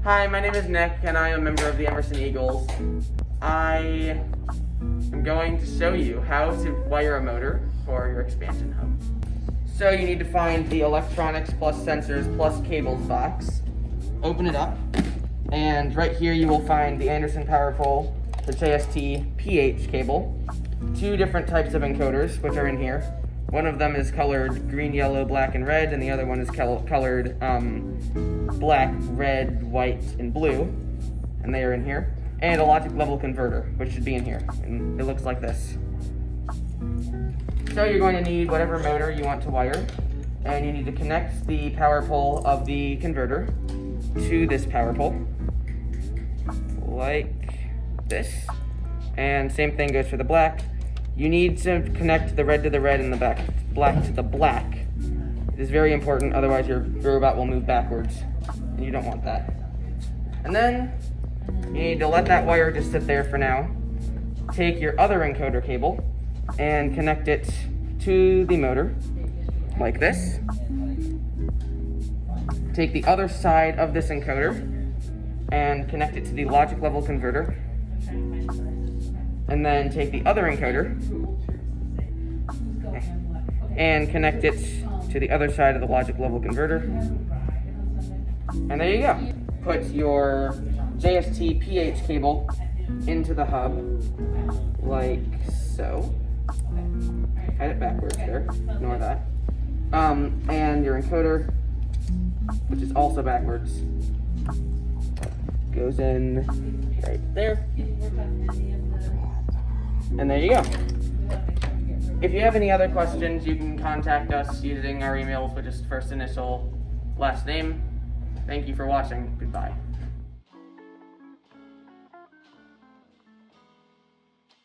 Hi, my name is Nick, and I am a member of the Emerson Eagles. I am going to show you how to wire a motor for your expansion hub. So you need to find the electronics plus sensors plus cables box. Open it up, and right here you will find the Anderson power pole, the JST PH cable, two different types of encoders which are in here. One of them is colored green, yellow, black, and red, and the other one is colored black, red, white, and blue, and they are in here. And a logic level converter, which should be in here, and it looks like this. So you're going to need whatever motor you want to wire, and you need to connect the power pole of the converter to this power pole, like this. And same thing goes for the black. You need to connect the red to the red and the black to the black. It is very important, otherwise your robot will move backwards, and you don't want that. And then you need to let that wire just sit there for now. Take your other encoder cable and connect it to the motor, like this. Take the other side of this encoder and connect it to the logic level converter. And then take the other encoder and connect it to the other side of the logic level converter. And there you go. Put your JST PH cable into the hub, like so. Had it backwards there, ignore that. And your encoder, which is also backwards, goes in right there. And there you go. If you have any other questions, you can contact us using our emails, which is first initial, last name. Thank you for watching. Goodbye.